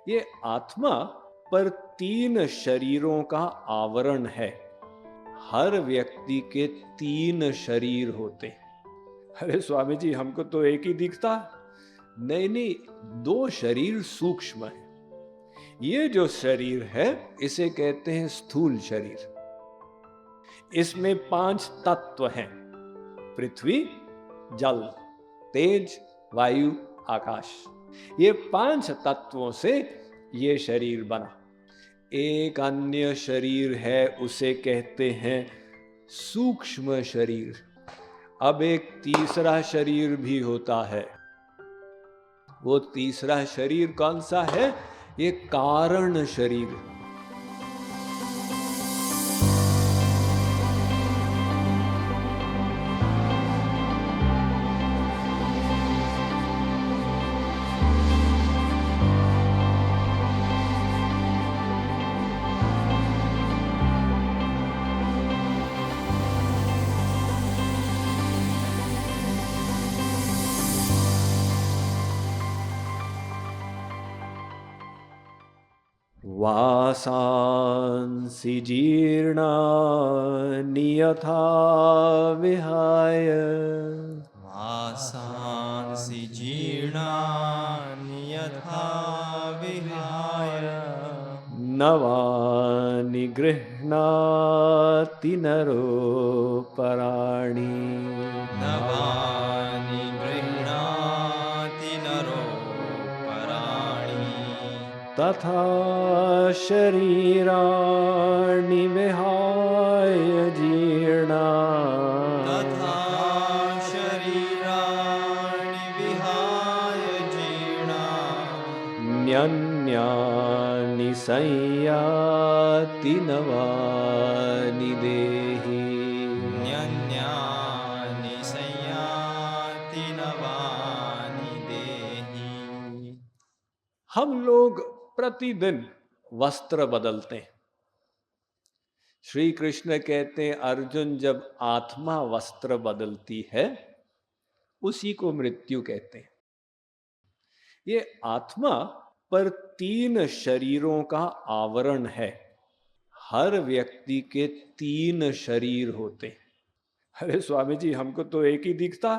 ये आत्मा पर तीन शरीरों का आवरण है। हर व्यक्ति के तीन शरीर होते हैं। अरे स्वामी जी, हमको तो एक ही दिखता। नहीं नहीं, दो शरीर सूक्ष्म है। ये जो शरीर है इसे कहते हैं स्थूल शरीर। इसमें पांच तत्व हैं: पृथ्वी, जल, तेज, वायु, आकाश। ये पांच तत्वों से ये शरीर बना। एक अन्य शरीर है, उसे कहते हैं सूक्ष्म शरीर। अब एक तीसरा शरीर भी होता है। वो तीसरा शरीर कौन सा है? ये कारण शरीर। वासांसि जीर्णानि यथा विहाय वासांसि जीर्णानि यथा विहाय नवानि गृह्णाति नरोपराणि नवानि गृह्णाति नरोपराणि तथा शरीराणि विहाय जीर्णा तथा शरीराणि विहाय जीर्णानि न्यन्यानि संयाति नवानि देहि। न्यन्यानि संयाति नवानि देहि। हम लोग प्रतिदिन वस्त्र बदलते हैं। श्री कृष्ण कहते हैं, अर्जुन, जब आत्मा वस्त्र बदलती है उसी को मृत्यु कहते हैं। ये आत्मा पर तीन शरीरों का आवरण है। हर व्यक्ति के तीन शरीर होते हैं। अरे स्वामी जी, हमको तो एक ही दिखता।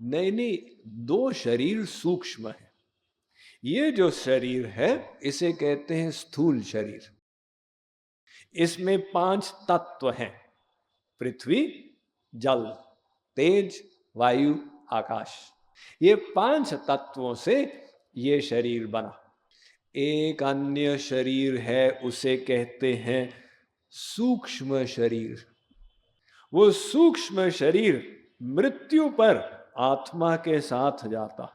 नहीं नहीं, दो शरीर सूक्ष्म है। ये जो शरीर है इसे कहते हैं स्थूल शरीर। इसमें पांच तत्व हैं: पृथ्वी, जल, तेज, वायु, आकाश। ये पांच तत्वों से ये शरीर बना। एक अन्य शरीर है, उसे कहते हैं सूक्ष्म शरीर। वो सूक्ष्म शरीर मृत्यु पर आत्मा के साथ जाता।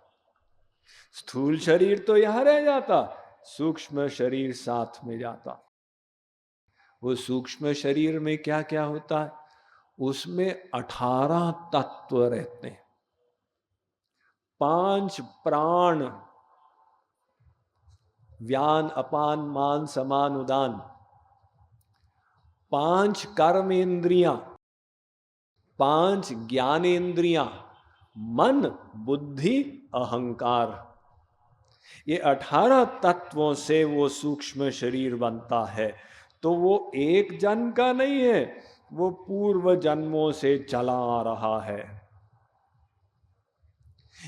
स्थूल शरीर तो यहां रह जाता, सूक्ष्म शरीर साथ में जाता। वो सूक्ष्म शरीर में क्या क्या होता है? उसमें 18 तत्व रहते हैं। 5 प्राण, व्यान, अपान, मान, समान, उदान। 5 कर्मेंद्रियां, 5 ज्ञानेंद्रियां, मन, बुद्धि, अहंकार। ये 18 तत्वों से वो सूक्ष्म शरीर बनता है। तो वो एक जन्म का नहीं है, वो पूर्व जन्मों से चला आ रहा है।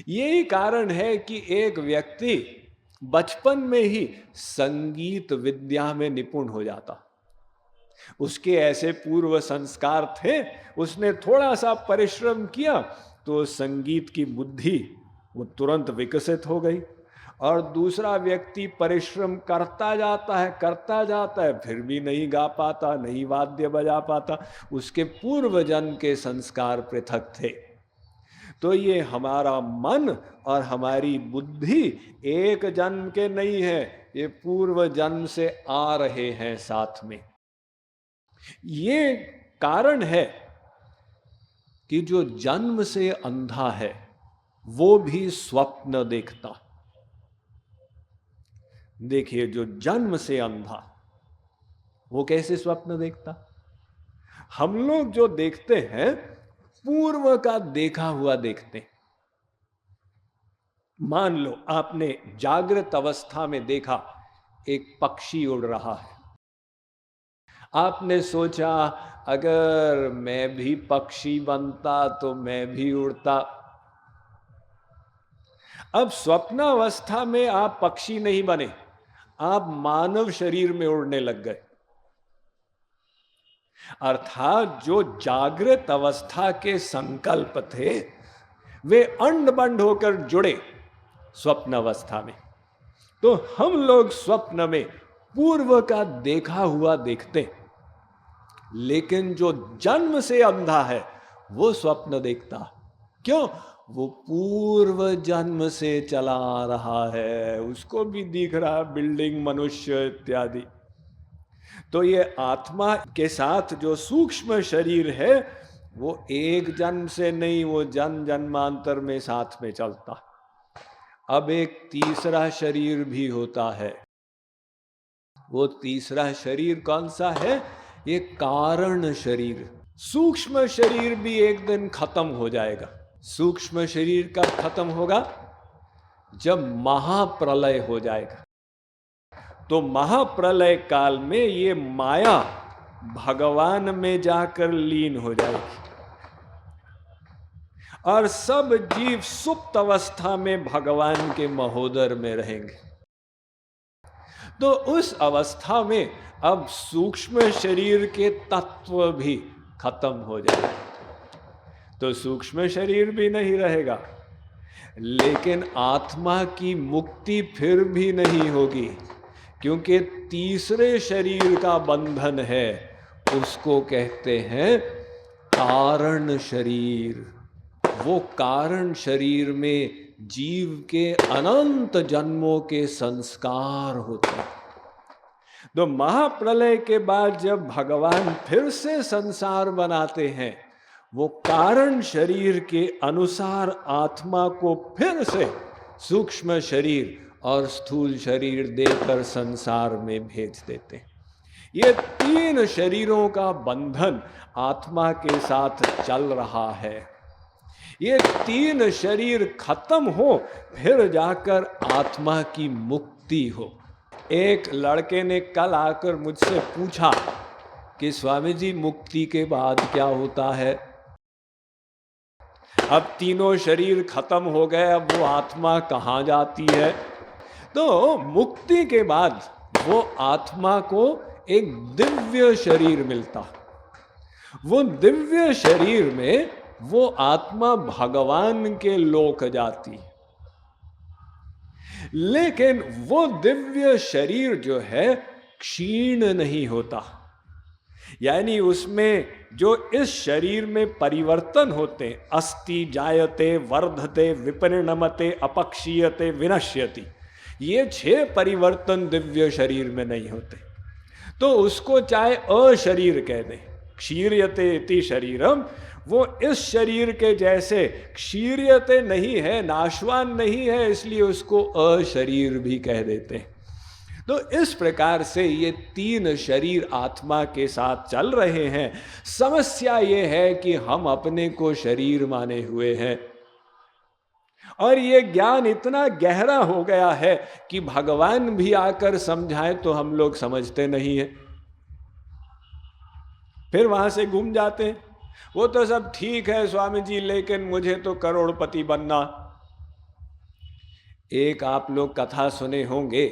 यही कारण है कि एक व्यक्ति बचपन में ही संगीत विद्या में निपुण हो जाता। उसके ऐसे पूर्व संस्कार थे, उसने थोड़ा सा परिश्रम किया तो संगीत की बुद्धि वो तुरंत विकसित हो गई। और दूसरा व्यक्ति परिश्रम करता जाता है, फिर भी नहीं गा पाता, नहीं वाद्य बजा पाता। उसके पूर्व जन्म के संस्कार पृथक थे। तो ये हमारा मन और हमारी बुद्धि एक जन्म के नहीं है, ये पूर्व जन्म से आ रहे हैं साथ में। ये कारण है कि जो जन्म से अंधा है वो भी स्वप्न देखता। देखिए, जो जन्म से अंधा वो कैसे स्वप्न देखता? हम लोग जो देखते हैं पूर्व का देखा हुआ देखते हैं। मान लो आपने जागृत अवस्था में देखा एक पक्षी उड़ रहा है। आपने सोचा अगर मैं भी पक्षी बनता तो मैं भी उड़ता। अब स्वप्नावस्था में आप पक्षी नहीं बने, आप मानव शरीर में उड़ने लग गए। अर्थात जो जागृत अवस्था के संकल्प थे वे अंड बंड होकर जुड़े स्वप्न अवस्था में। तो हम लोग स्वप्न में पूर्व का देखा हुआ देखते, लेकिन जो जन्म से अंधा है वो स्वप्न देखता। क्यों? वो पूर्व जन्म से चला आ रहा है, उसको भी दिख रहा है बिल्डिंग, मनुष्य इत्यादि। तो ये आत्मा के साथ जो सूक्ष्म शरीर है वो एक जन्म से नहीं, वो जन्म जन्मांतर में साथ में चलता। अब एक तीसरा शरीर भी होता है। वो तीसरा शरीर कौन सा है? ये कारण शरीर। सूक्ष्म शरीर भी एक दिन खत्म हो जाएगा। सूक्ष्म शरीर कब खत्म होगा? जब महाप्रलय हो जाएगा। तो महाप्रलय काल में ये माया भगवान में जाकर लीन हो जाएगी और सब जीव सुप्त अवस्था में भगवान के महोदर में रहेंगे। तो उस अवस्था में अब सूक्ष्म शरीर के तत्व भी खत्म हो जाएंगे, तो सूक्ष्म शरीर भी नहीं रहेगा, लेकिन आत्मा की मुक्ति फिर भी नहीं होगी, क्योंकि तीसरे शरीर का बंधन है, उसको कहते हैं कारण शरीर। वो कारण शरीर में जीव के अनंत जन्मों के संस्कार होते हैं। तो महाप्रलय के बाद जब भगवान फिर से संसार बनाते हैं, वो कारण शरीर के अनुसार आत्मा को फिर से सूक्ष्म शरीर और स्थूल शरीर देकर संसार में भेज देते हैं। ये तीन शरीरों का बंधन आत्मा के साथ चल रहा है। ये तीन शरीर खत्म हो फिर जाकर आत्मा की मुक्ति हो। एक लड़के ने कल आकर मुझसे पूछा कि स्वामी जी मुक्ति के बाद क्या होता है? अब तीनों शरीर खत्म हो गए, अब वो आत्मा कहाँ जाती है? तो मुक्ति के बाद वो आत्मा को एक दिव्य शरीर मिलता। वो दिव्य शरीर में वो आत्मा भगवान के लोक जाती। लेकिन वो दिव्य शरीर जो है क्षीण नहीं होता, यानी उसमें जो इस शरीर में परिवर्तन होते, अस्ति जायते वर्धते विपरिणमते अपक्षीयते विनश्यति, ये 6 परिवर्तन दिव्य शरीर में नहीं होते। तो उसको चाहे अशरीर कह दें, क्षीर्यते इति शरीरम, वो इस शरीर के जैसे क्षीर्यते नहीं है, नाशवान नहीं है, इसलिए उसको अशरीर भी कह देते हैं। तो इस प्रकार से ये तीन शरीर आत्मा के साथ चल रहे हैं। समस्या ये है कि हम अपने को शरीर माने हुए हैं, और ये ज्ञान इतना गहरा हो गया है कि भगवान भी आकर समझाएं तो हम लोग समझते नहीं है, फिर वहां से घूम जाते हैं। वो तो सब ठीक है स्वामी जी, लेकिन मुझे तो करोड़पति बनना। एक आप लोग कथा सुने होंगे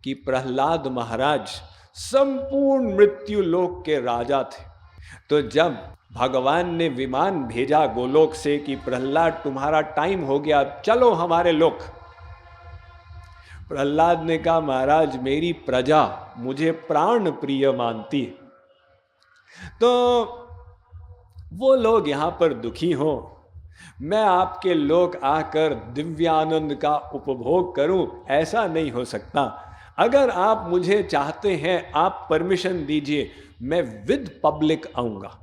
कि प्रहलाद महाराज संपूर्ण मृत्यु लोक के राजा थे। तो जब भगवान ने विमान भेजा गोलोक से कि प्रहलाद तुम्हारा टाइम हो गया, चलो हमारे लोक, प्रहलाद ने कहा महाराज मेरी प्रजा मुझे प्राण प्रिय मानती है, तो वो लोग यहां पर दुखी हो, मैं आपके लोक आकर दिव्यानंद का उपभोग करूं, ऐसा नहीं हो सकता। अगर आप मुझे चाहते हैं आप परमिशन दीजिए, मैं विद पब्लिक आऊंगा।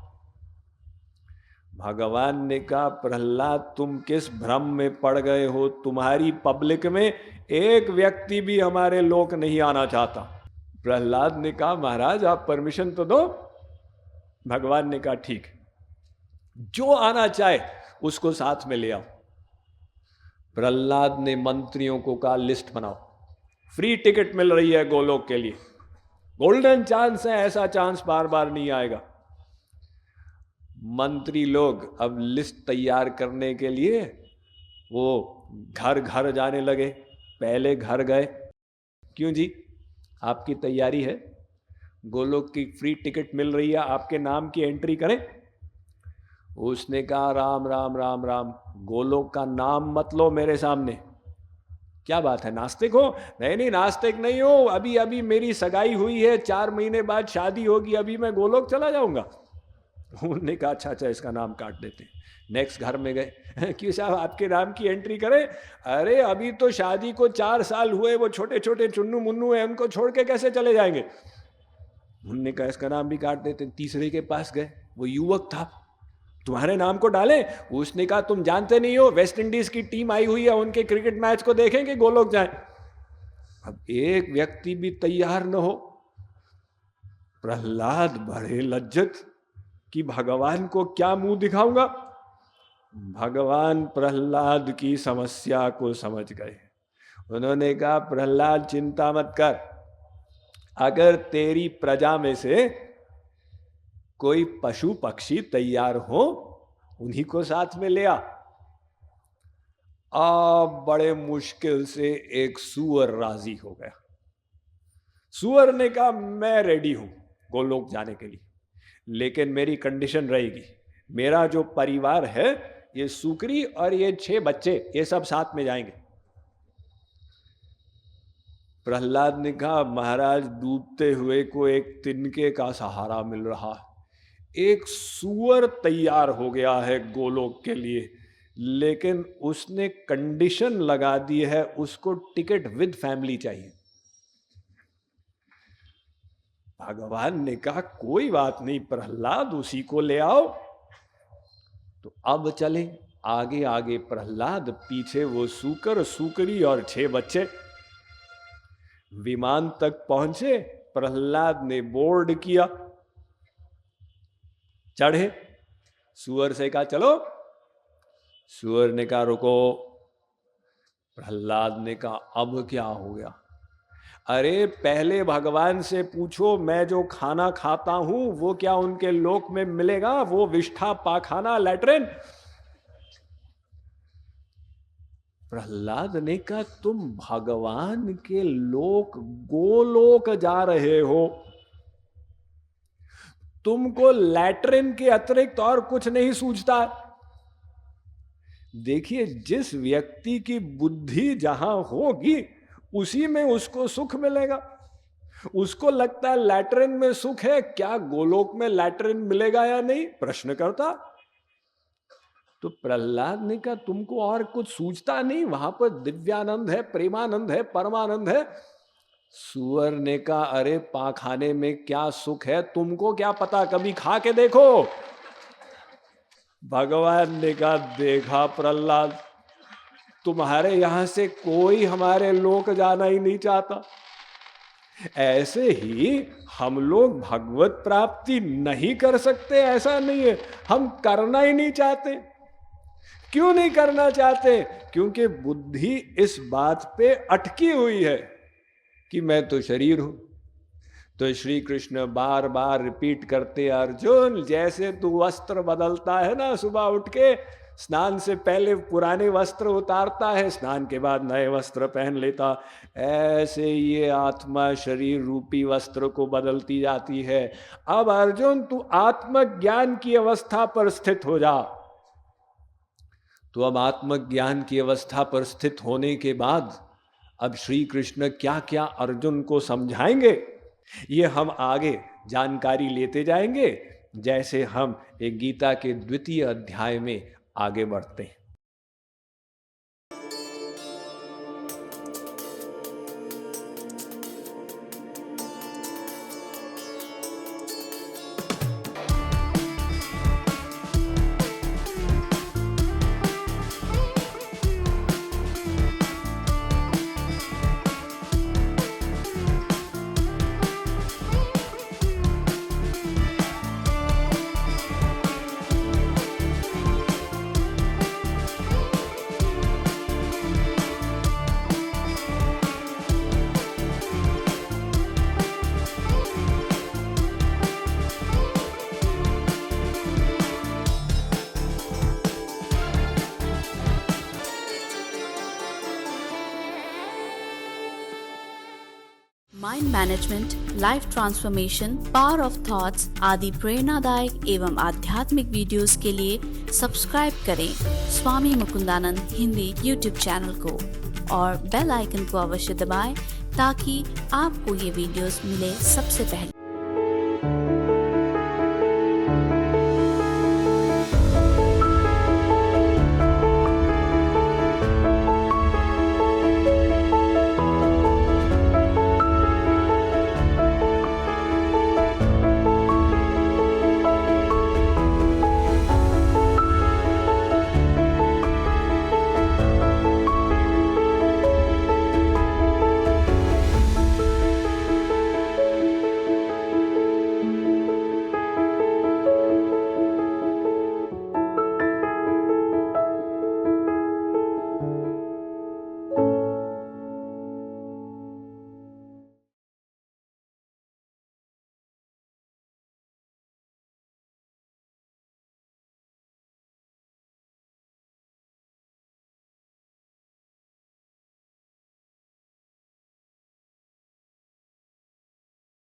भगवान ने कहा प्रहलाद तुम किस भ्रम में पड़ गए हो, तुम्हारी पब्लिक में एक व्यक्ति भी हमारे लोक नहीं आना चाहता। प्रहलाद ने कहा महाराज आप परमिशन तो दो। भगवान ने कहा ठीक, जो आना चाहे उसको साथ में ले आओ। प्रहलाद ने मंत्रियों को कहा लिस्ट बनाओ, फ्री टिकट मिल रही है गोलोक के लिए, गोल्डन चांस है, ऐसा चांस बार बार नहीं आएगा। मंत्री लोग अब लिस्ट तैयार करने के लिए वो घर घर जाने लगे। पहले घर गए, क्यों जी आपकी तैयारी है, गोलोक की फ्री टिकट मिल रही है, आपके नाम की एंट्री करें। उसने कहा राम राम राम राम, गोलोक का नाम मत लो मेरे सामने। क्या बात है, नास्तिक हो? नहीं नहीं, नास्तिक नहीं हो, अभी अभी मेरी सगाई हुई है, 4 महीने बाद शादी होगी, अभी मैं गोलोक चला जाऊंगा। उन्होंने कहा अच्छा अच्छा, इसका नाम काट देते हैं। नेक्स्ट घर में गए, क्यों साहब आपके नाम की एंट्री करें? अरे अभी तो शादी को 4 साल हुए, वो छोटे छोटे चुन्नू मुन्नू है, उनको छोड़ के कैसे चले जाएंगे। उन्होंने कहा इसका नाम भी काट देते। तीसरे के पास गए, वो युवक था, तुम्हारे नाम को डालें? उसने कहा तुम जानते नहीं हो, वेस्ट इंडीज की टीम आई हुई है, उनके क्रिकेट मैच को देखें कि गोलोक जाएं। अब एक व्यक्ति भी तैयार न हो। प्रहलाद बड़े लज्जित कि भगवान को क्या मुंह दिखाऊंगा। भगवान प्रहलाद की समस्या को समझ गए। उन्होंने कहा प्रहलाद चिंता मत कर, अगर तेरी प्रजा में से कोई पशु पक्षी तैयार हो, उन्हीं को साथ में ले आ। बड़े मुश्किल से एक सूअर राजी हो गया। सूअर ने कहा मैं रेडी हूं गोलोक जाने के लिए, लेकिन मेरी कंडीशन रहेगी, मेरा जो परिवार है, ये सुकरी और ये 6 बच्चे, ये सब साथ में जाएंगे। प्रहलाद ने कहा महाराज, डूबते हुए को एक तिनके का सहारा मिल रहा है, एक सूअर तैयार हो गया है गोलोक के लिए, लेकिन उसने कंडीशन लगा दी है, उसको टिकट विद फैमिली चाहिए। भगवान ने कहा कोई बात नहीं प्रहलाद, उसी को ले आओ। तो अब चले आगे आगे प्रहलाद, पीछे वो सूकर सूकरी और 6 बच्चे। विमान तक पहुंचे, प्रहलाद ने बोर्ड किया, चढ़े। सूअर से कहा चलो, सूअर ने कहा रुको। प्रहलाद ने कहा अब क्या हो गया? अरे पहले भगवान से पूछो, मैं जो खाना खाता हूं वो क्या उनके लोक में मिलेगा? वो विष्ठा, पाखाना, लैट्रिन? प्रहलाद ने कहा तुम भगवान के लोक गोलोक जा रहे हो, तुमको लैट्रिन के अतिरिक्त और कुछ नहीं सूझता। देखिए, जिस व्यक्ति की बुद्धि जहां होगी उसी में उसको सुख मिलेगा। उसको लगता है लैट्रिन में सुख है, क्या गोलोक में लैट्रिन मिलेगा या नहीं, प्रश्न करता। तो प्रहलाद ने कहा तुमको और कुछ सूझता नहीं, वहां पर दिव्यानंद है, प्रेमानंद है, परमानंद है। सूअर ने कहा अरे पाखाने में क्या सुख है, तुमको क्या पता, कभी खा के देखो। भगवान ने कहा देखा प्रहलाद, तुम्हारे यहां से कोई हमारे लोक जाना ही नहीं चाहता। ऐसे ही हम लोग भगवत प्राप्ति नहीं कर सकते ऐसा नहीं है, हम करना ही नहीं चाहते। क्यों नहीं करना चाहते? क्योंकि बुद्धि इस बात पे अटकी हुई है कि मैं तो शरीर हूं। तो श्री कृष्ण बार बार रिपीट करते, अर्जुन जैसे तू वस्त्र बदलता है ना, सुबह उठ के स्नान से पहले पुराने वस्त्र उतारता है, स्नान के बाद नए वस्त्र पहन लेता, ऐसे ये आत्मा शरीर रूपी वस्त्र को बदलती जाती है। अब अर्जुन तू आत्मज्ञान की अवस्था पर स्थित हो जा। तो अब आत्मज्ञान की अवस्था पर स्थित होने के बाद अब श्री कृष्ण क्या क्या अर्जुन को समझाएंगे, ये हम आगे जानकारी लेते जाएंगे, जैसे हम एक गीता के 2वें अध्याय में आगे बढ़ते हैं। Mind management, life transformation, power of thoughts आदि प्रेरणादायक एवं आध्यात्मिक वीडियोस के लिए सब्सक्राइब करें स्वामी मुकुंदानंद हिंदी यूट्यूब चैनल को और बेल आइकन को अवश्य दबाएं ताकि आपको ये वीडियोस मिले सबसे पहले।